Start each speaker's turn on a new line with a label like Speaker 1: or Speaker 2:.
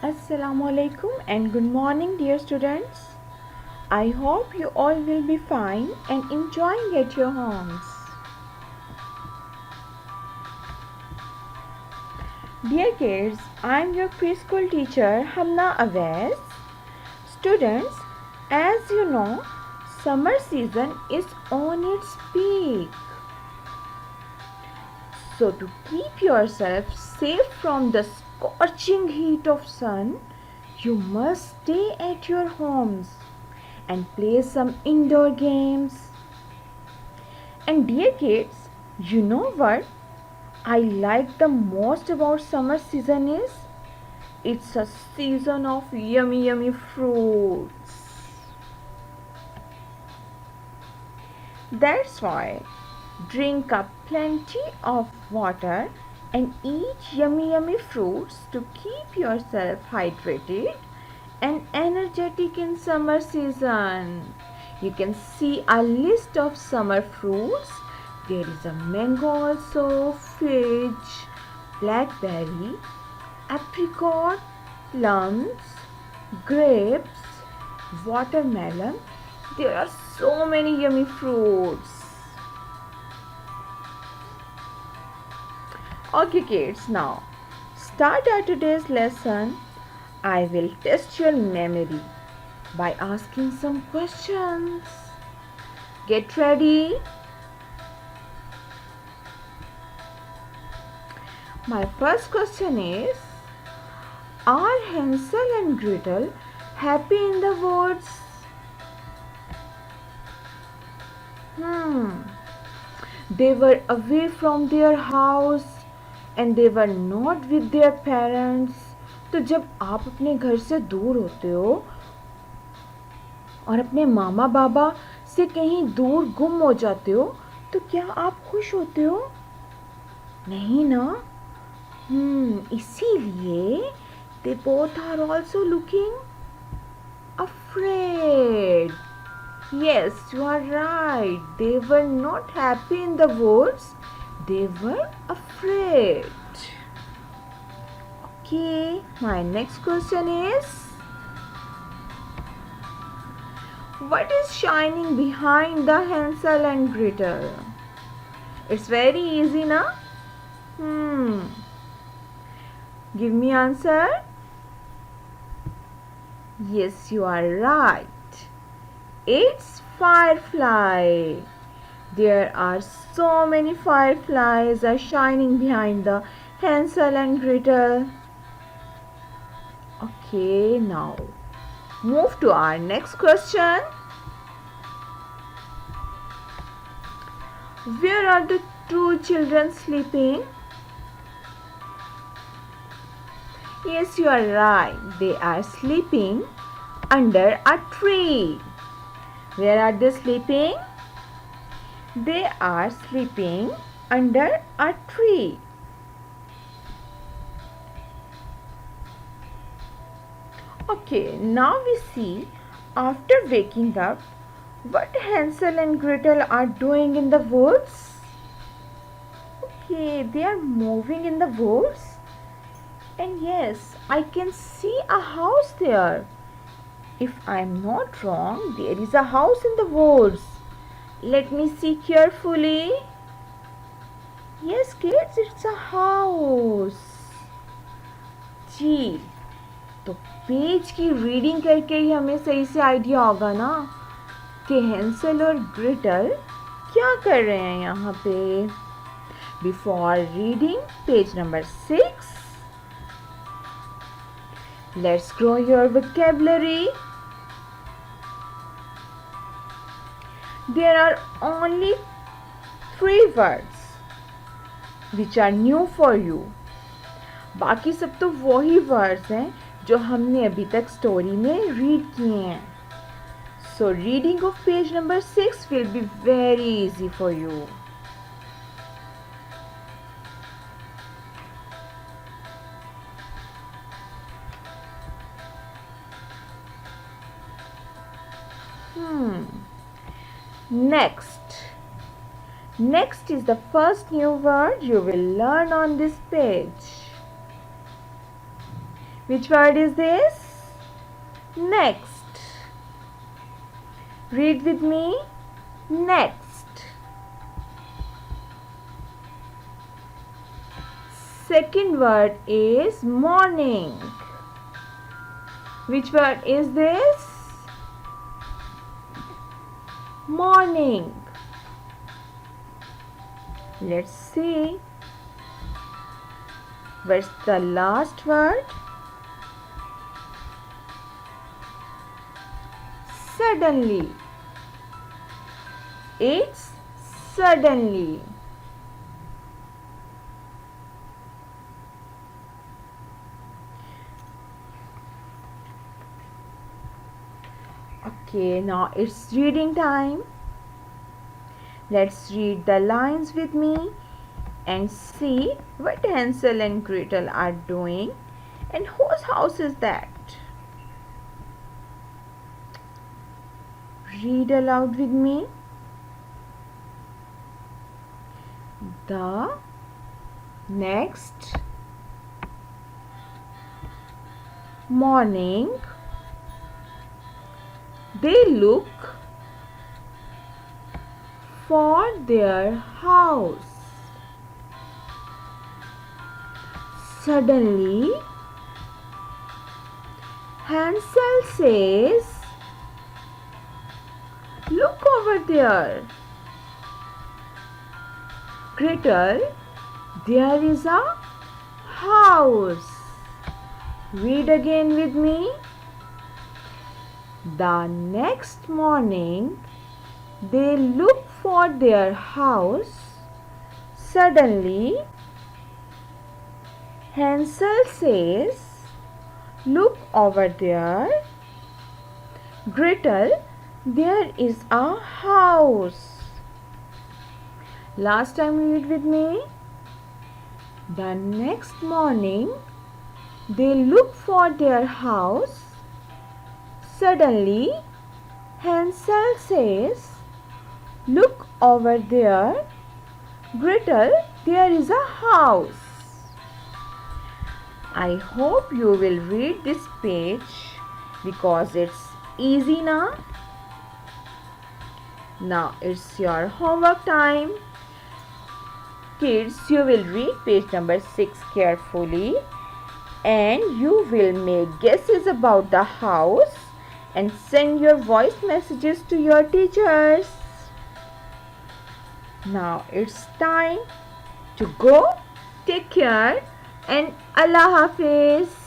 Speaker 1: Assalamu alaikum and good morning, dear students. I hope you all will be fine and enjoying at your homes. Dear kids, I am your preschool teacher Humna Awais. Students, as you know, summer season is on its peak. So to keep yourself safe from the scorching heat of sun, you must stay at your homes and play some indoor games. And dear kids, you know what I like the most about summer season is? It's a season of yummy fruits. That's why drink up plenty of water and eat yummy fruits to keep yourself hydrated and energetic in summer season. You can see a list of summer fruits. There is a mango also, fig, blackberry, apricot, plums, grapes, watermelon. There are so many yummy fruits. Okay kids, now start our today's lesson. I will test your memory by asking some questions. Get ready. My first question is, are Hansel and Gretel happy in the woods? They were away from their house and they were not with their parents. तो जब आप अपने घर से दूर होते हो और अपने मामा बाबा से कहीं दूर गुम हो जाते हो तो क्या आप खुश होते हो? नहीं ना? इसीलिए they both are also looking afraid. Yes, you are right. They were not happy in the woods. They were afraid. Okay, my next question is, what is shining behind the Hansel and Gretel? It's very easy, na? Give me answer. Yes, you are right. It's firefly. There are so many fireflies are shining behind the Hansel and Gretel. Okay, now move to our next question. Where are the two children sleeping? Yes, you are right. They are sleeping under a tree. Where are they sleeping? They are sleeping under a tree. Okay, now we see, after waking up, what Hansel and Gretel are doing in the woods. Okay, they are moving in the woods. And yes, I can see a house there. If I am not wrong, there is a house in the woods. Let me see carefully. Yes, kids, it's a house. जी, तो page की reading करके ही हमें सही से idea होगा ना कि Hansel और ग्रेटल क्या कर रहे हैं यहाँ पे. Before reading page number 6, let's grow your vocabulary. There are only 3 words which are new for you. बाकी सब तो वही वर्ड्स हैं जो हमने अभी तक स्टोरी में रीड किए हैं. So reading of page number 6 will be very easy for you. Next is the first new word you will learn on this page. Which word is this? Next. Read with me. Next. Second word is morning. Which word is this? Morning. Let's see. What's the last word? Suddenly. It's suddenly. Okay, now it's reading time. Let's read the lines with me and see what Hansel and Gretel are doing and whose house is that. Read aloud with me. The next morning they look for their house. Suddenly, Hansel says, "Look over there." Gretel, there is a house. Read again with me. The next morning, they look for their house. Suddenly, Hansel says, "Look over there." Gretel, there is a house. Last time read with me. The next morning, they look for their house. Suddenly, Hansel says, "Look over there." Gretel, there is a house. I hope you will read this page because it's easy now. Now it's your homework time. Kids, you will read page number 6 carefully and you will make guesses about the house and send your voice messages to your teachers. Now it's time to go. Take care and Allah Hafiz.